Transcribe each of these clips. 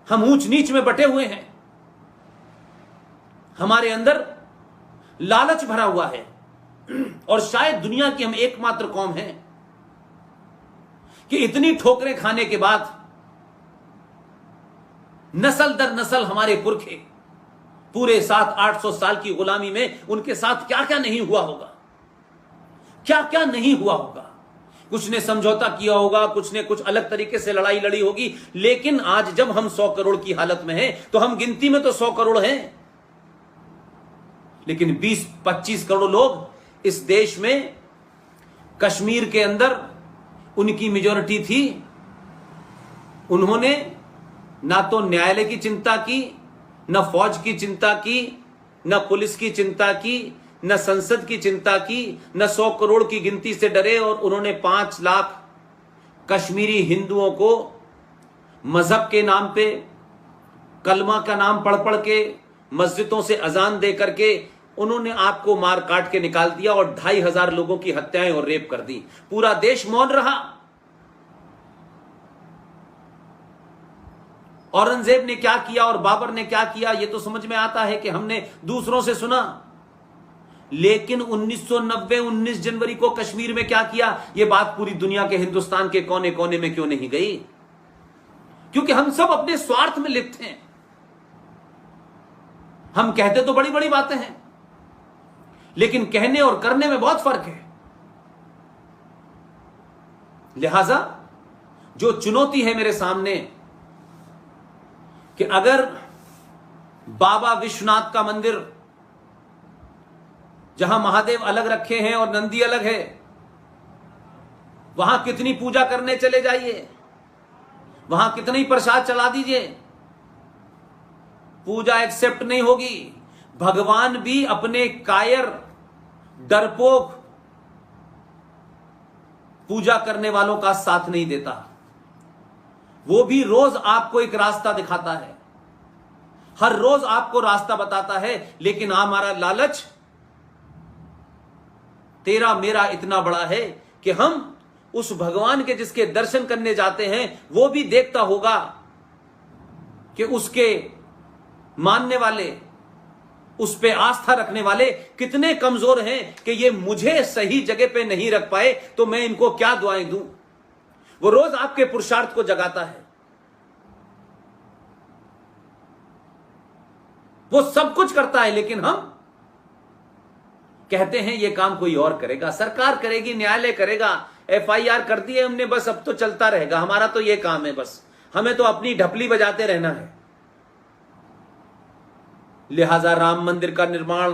हम ऊंच नीच में बटे हुए हैं, हमारे अंदर लालच भरा हुआ है, और शायद दुनिया की हम एकमात्र कौम हैं कि इतनी ठोकरें खाने के बाद नस्ल दर नस्ल हमारे पुरखे पूरे 700-800 साल की गुलामी में उनके साथ क्या क्या नहीं हुआ होगा, क्या क्या नहीं हुआ होगा। कुछ ने समझौता किया होगा, कुछ ने कुछ अलग तरीके से लड़ाई लड़ी होगी, लेकिन आज जब हम 100 करोड़ की हालत में हैं तो हम गिनती में तो 100 करोड़ हैं, लेकिन 20-25 करोड़ लोग इस देश में, कश्मीर के अंदर उनकी मेजॉरिटी थी। उन्होंने ना तो न्यायालय की चिंता की, न फौज की चिंता की, न पुलिस की चिंता की, न संसद की चिंता की, न 100 करोड़ की गिनती से डरे, और उन्होंने 5 लाख कश्मीरी हिंदुओं को मजहब के नाम पे, कलमा का नाम पढ़ पढ़ के, मस्जिदों से अजान दे करके उन्होंने आपको मार काट के निकाल दिया, और 2500 लोगों की हत्याएं और रेप कर दी। पूरा देश मौन रहा। औरंगजेब ने क्या किया और बाबर ने क्या किया ये तो समझ में आता है कि हमने दूसरों से सुना, लेकिन 1990 19 जनवरी को कश्मीर में क्या किया, यह बात पूरी दुनिया के, हिंदुस्तान के कोने कोने में क्यों नहीं गई? क्योंकि हम सब अपने स्वार्थ में लिप्त हैं। हम कहते तो बड़ी बड़ी बातें हैं, लेकिन कहने और करने में बहुत फर्क है। लिहाजा जो चुनौती है मेरे सामने कि अगर बाबा विश्वनाथ का मंदिर, जहां महादेव अलग रखे हैं और नंदी अलग है, वहां कितनी पूजा करने चले जाइए, वहां कितनी प्रसाद चला दीजिए, पूजा एक्सेप्ट नहीं होगी। भगवान भी अपने कायर, डरपोक पूजा करने वालों का साथ नहीं देता। वो भी रोज आपको एक रास्ता दिखाता है, हर रोज आपको रास्ता बताता है, लेकिन हमारा लालच, तेरा मेरा इतना बड़ा है कि हम उस भगवान के जिसके दर्शन करने जाते हैं वो भी देखता होगा कि उसके मानने वाले, उस पे आस्था रखने वाले कितने कमजोर हैं कि ये मुझे सही जगह पे नहीं रख पाए, तो मैं इनको क्या दुआएं दूं। वो रोज आपके पुरुषार्थ को जगाता है, वो सब कुछ करता है, लेकिन हम कहते हैं ये काम कोई और करेगा, सरकार करेगी, न्यायालय करेगा, FIR कर दी है हमने, बस अब तो चलता रहेगा, हमारा तो ये काम है, बस हमें तो अपनी ढपली बजाते रहना है। लिहाजा राम मंदिर का निर्माण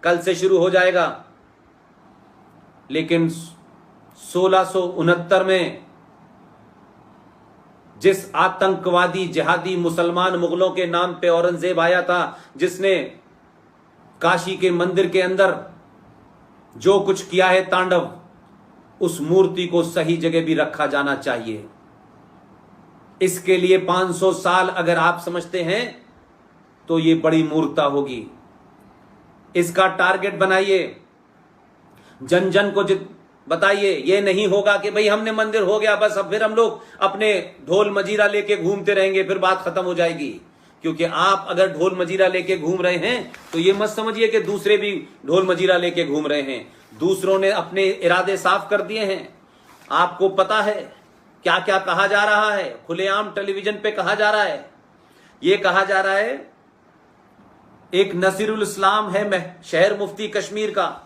कल से शुरू हो जाएगा, लेकिन 1669 में जिस आतंकवादी जिहादी मुसलमान मुगलों के नाम पे औरंगजेब आया था, जिसने काशी के मंदिर के अंदर जो कुछ किया है तांडव, उस मूर्ति को सही जगह भी रखा जाना चाहिए। इसके लिए 500 साल अगर आप समझते हैं तो ये बड़ी मूर्खता होगी। इसका टारगेट बनाइए, जन जन को बताइए। ये नहीं होगा कि भाई हमने मंदिर हो गया बस, अब फिर हम लोग अपने ढोल मजीरा लेके घूमते रहेंगे, फिर बात खत्म हो जाएगी। क्योंकि आप अगर ढोल मजीरा लेके घूम रहे हैं तो ये मत समझिए कि दूसरे भी ढोल मजीरा लेके घूम रहे हैं। दूसरों ने अपने इरादे साफ कर दिए हैं। आपको पता है क्या क्या कहा जा रहा है, खुलेआम टेलीविजन पे कहा जा रहा है। ये कहा जा रहा है, एक नसीरुल इस्लाम है शहर मुफ्ती कश्मीर का,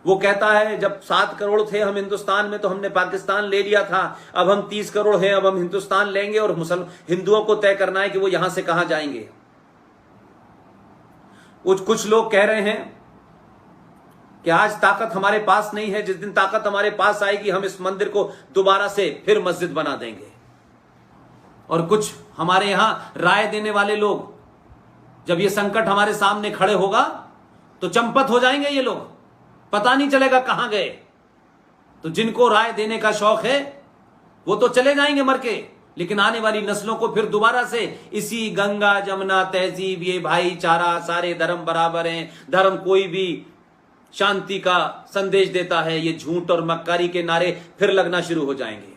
वो कहता है जब 7 करोड़ थे हम हिंदुस्तान में तो हमने पाकिस्तान ले लिया था, अब हम 30 करोड़ हैं, अब हम हिंदुस्तान लेंगे और हिंदुओं को तय करना है कि वो यहां से कहां जाएंगे। कुछ लोग कह रहे हैं कि आज ताकत हमारे पास नहीं है, जिस दिन ताकत हमारे पास आएगी हम इस मंदिर को दोबारा से फिर मस्जिद बना देंगे। और कुछ हमारे यहां राय देने वाले लोग, जब ये संकट हमारे सामने खड़े होगा तो चंपत हो जाएंगे ये लोग, पता नहीं चलेगा कहां गए। तो जिनको राय देने का शौक है वो तो चले जाएंगे मर के, लेकिन आने वाली नस्लों को फिर दोबारा से इसी गंगा जमुना तहजीब, ये भाईचारा, सारे धर्म बराबर हैं, धर्म कोई भी शांति का संदेश देता है, ये झूठ और मक्कारी के नारे फिर लगना शुरू हो जाएंगे।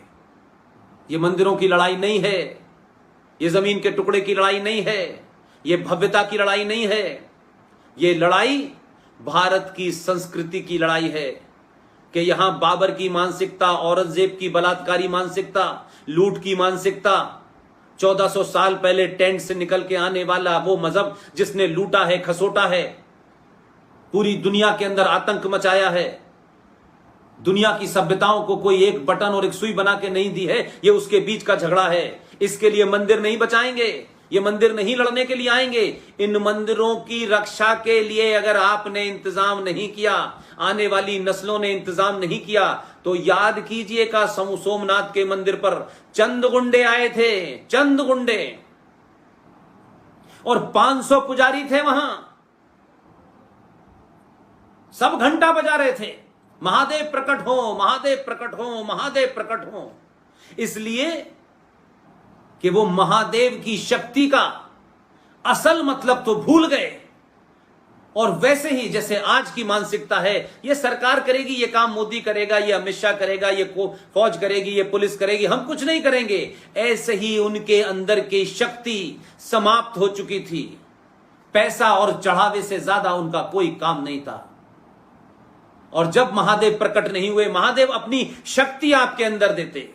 ये मंदिरों की लड़ाई नहीं है, ये जमीन के टुकड़े की लड़ाई नहीं है, ये भव्यता की लड़ाई नहीं है, ये लड़ाई भारत की संस्कृति की लड़ाई है कि यहां बाबर की मानसिकता, औरंगजेब की बलात्कारी मानसिकता, लूट की मानसिकता, 1400 साल पहले टेंट से निकल के आने वाला वो मजहब जिसने लूटा है, खसोटा है, पूरी दुनिया के अंदर आतंक मचाया है, दुनिया की सभ्यताओं को कोई एक बटन और एक सुई बना के नहीं दी है, ये उसके बीच का झगड़ा है। इसके लिए मंदिर नहीं बचाएंगे, ये मंदिर नहीं लड़ने के लिए आएंगे। इन मंदिरों की रक्षा के लिए अगर आपने इंतजाम नहीं किया, आने वाली नस्लों ने इंतजाम नहीं किया, तो याद कीजिएगा सोमनाथ के मंदिर पर चंद गुंडे आए थे, चंद गुंडे, और 500 पुजारी थे वहां, सब घंटा बजा रहे थे, महादेव प्रकट हो, महादेव प्रकट हो, महादेव प्रकट हो। इसलिए कि वो महादेव की शक्ति का असल मतलब तो भूल गए। और वैसे ही जैसे आज की मानसिकता है, ये सरकार करेगी, ये काम मोदी करेगा, ये अमित शाह करेगा, ये फौज करेगी, ये पुलिस करेगी, हम कुछ नहीं करेंगे, ऐसे ही उनके अंदर की शक्ति समाप्त हो चुकी थी। पैसा और चढ़ावे से ज्यादा उनका कोई काम नहीं था। और जब महादेव प्रकट नहीं हुए, महादेव अपनी शक्ति आपके अंदर देते,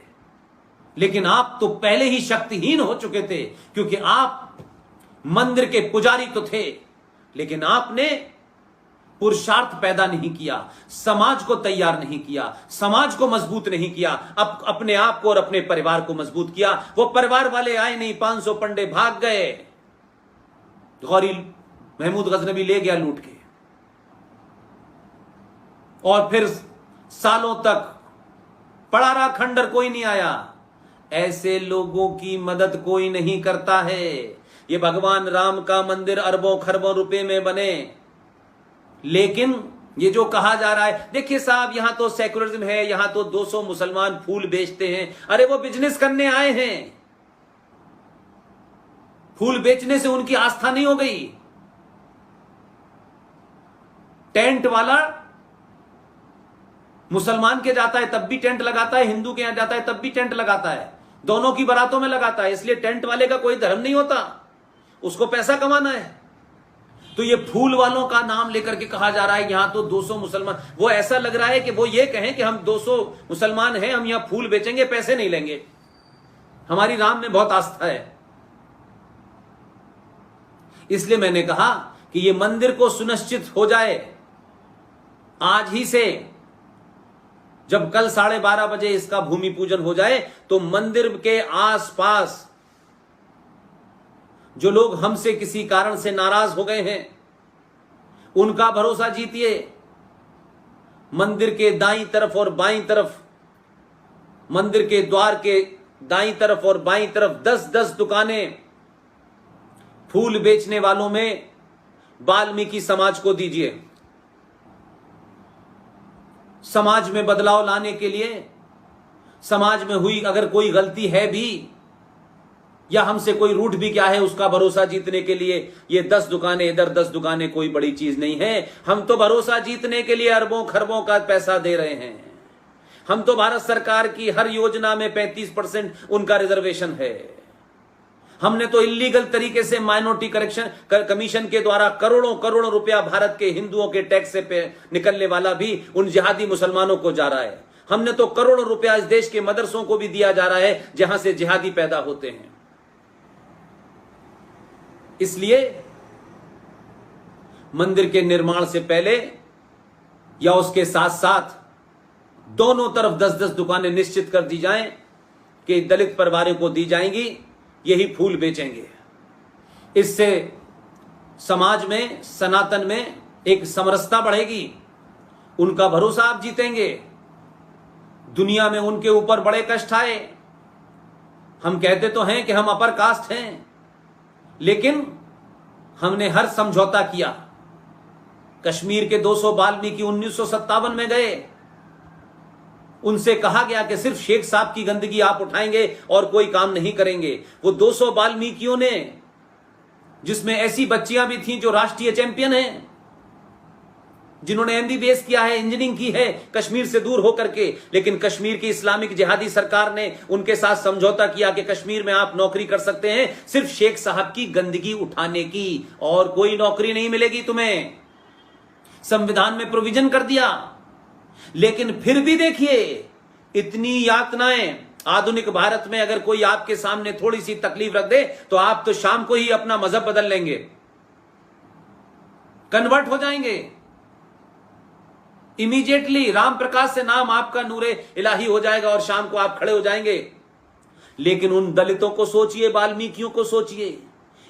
लेकिन आप तो पहले ही शक्तिहीन हो चुके थे, क्योंकि आप मंदिर के पुजारी तो थे, लेकिन आपने पुरुषार्थ पैदा नहीं किया, समाज को तैयार नहीं किया, समाज को मजबूत नहीं किया, अपने आप को और अपने परिवार को मजबूत किया। वो परिवार वाले आए नहीं, 500 पंडे भाग गए, गौरी महमूद गजनबी ले गया लूट के, और फिर सालों तक पड़ा रहा खंडर, कोई नहीं आया। ऐसे लोगों की मदद कोई नहीं करता है। ये भगवान राम का मंदिर अरबों खरबों रुपए में बने, लेकिन ये जो कहा जा रहा है, देखिए साहब यहां तो सेकुलरिज्म है, यहां तो 200 मुसलमान फूल बेचते हैं। अरे वो बिजनेस करने आए हैं, फूल बेचने से उनकी आस्था नहीं हो गई। टेंट वाला मुसलमान के जाता है तब भी टेंट लगाता है, हिंदू के यहां जाता है तब भी टेंट लगाता है, दोनों की बारातों में लगाता है। इसलिए टेंट वाले का कोई धर्म नहीं होता, उसको पैसा कमाना है। तो ये फूल वालों का नाम लेकर के कहा जा रहा है यहां तो 200 मुसलमान, वो ऐसा लग रहा है कि वो ये कहें कि हम 200 मुसलमान हैं, हम यहां फूल बेचेंगे, पैसे नहीं लेंगे, हमारी राम में बहुत आस्था है। इसलिए मैंने कहा कि ये मंदिर को सुनिश्चित हो जाए आज ही से, जब कल 12:30 बजे इसका भूमि पूजन हो जाए, तो मंदिर के आसपास जो लोग हमसे किसी कारण से नाराज हो गए हैं, उनका भरोसा जीतिए। मंदिर के दाईं तरफ और बाईं तरफ, मंदिर के द्वार के दाईं तरफ और बाईं तरफ 10-10 दुकानें फूल बेचने वालों में वाल्मीकि समाज को दीजिए। समाज में बदलाव लाने के लिए, समाज में हुई अगर कोई गलती है भी, या हमसे कोई रूठ भी क्या है, उसका भरोसा जीतने के लिए ये 10 दुकानें इधर 10 दुकानें कोई बड़ी चीज नहीं है। हम तो भरोसा जीतने के लिए अरबों खरबों का पैसा दे रहे हैं। हम तो भारत सरकार की हर योजना में 35% उनका रिजर्वेशन है। हमने तो इलीगल तरीके से माइनॉरिटी कमीशन के द्वारा करोड़ों करोड़ों रुपया भारत के हिंदुओं के टैक्स से पे निकलने वाला भी उन जिहादी मुसलमानों को जा रहा है। हमने तो करोड़ों रुपया इस देश के मदरसों को भी दिया जा रहा है जहां से जिहादी पैदा होते हैं। इसलिए मंदिर के निर्माण से पहले या उसके साथ साथ दोनों तरफ 10-10 दुकानें निश्चित कर दी जाएं कि दलित परिवारों को दी जाएंगी, यही फूल बेचेंगे। इससे समाज में, सनातन में एक समरसता बढ़ेगी, उनका भरोसा आप जीतेंगे। दुनिया में उनके ऊपर बड़े कष्ट आए, हम कहते तो हैं कि हम अपर कास्ट हैं, लेकिन हमने हर समझौता किया। कश्मीर के 200 वाल्मीकि 1957 में गए, उनसे कहा गया कि सिर्फ शेख साहब की गंदगी आप उठाएंगे और कोई काम नहीं करेंगे। वो 200 वाल्मीकियों ने, जिसमें ऐसी बच्चियां भी थीं जो राष्ट्रीय चैंपियन हैं, जिन्होंने एमबीबीएस किया है, इंजीनियरिंग की है कश्मीर से दूर होकर के, लेकिन कश्मीर की इस्लामिक जिहादी सरकार ने उनके साथ समझौता किया कि कश्मीर में आप नौकरी कर सकते हैं सिर्फ शेख साहब की गंदगी उठाने की, और कोई नौकरी नहीं मिलेगी तुम्हें। संविधान में प्रोविजन कर दिया, लेकिन फिर भी देखिए इतनी यातनाएं। आधुनिक भारत में अगर कोई आपके सामने थोड़ी सी तकलीफ रख दे तो आप तो शाम को ही अपना मजहब बदल लेंगे, कन्वर्ट हो जाएंगे इमीडिएटली। राम प्रकाश से नाम आपका नूरे इलाही हो जाएगा और शाम को आप खड़े हो जाएंगे। लेकिन उन दलितों को सोचिए, वाल्मीकियों को सोचिए,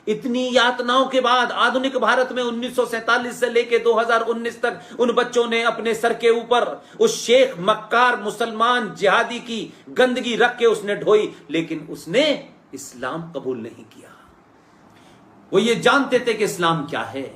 इतनी यातनाओं के बाद आधुनिक भारत में 1947 से लेकर 2019 तक उन बच्चों ने अपने सर के ऊपर उस शेख मक्कार मुसलमान जिहादी की गंदगी रख के उसने ढोई, लेकिन उसने इस्लाम कबूल नहीं किया। वो ये जानते थे कि इस्लाम क्या है।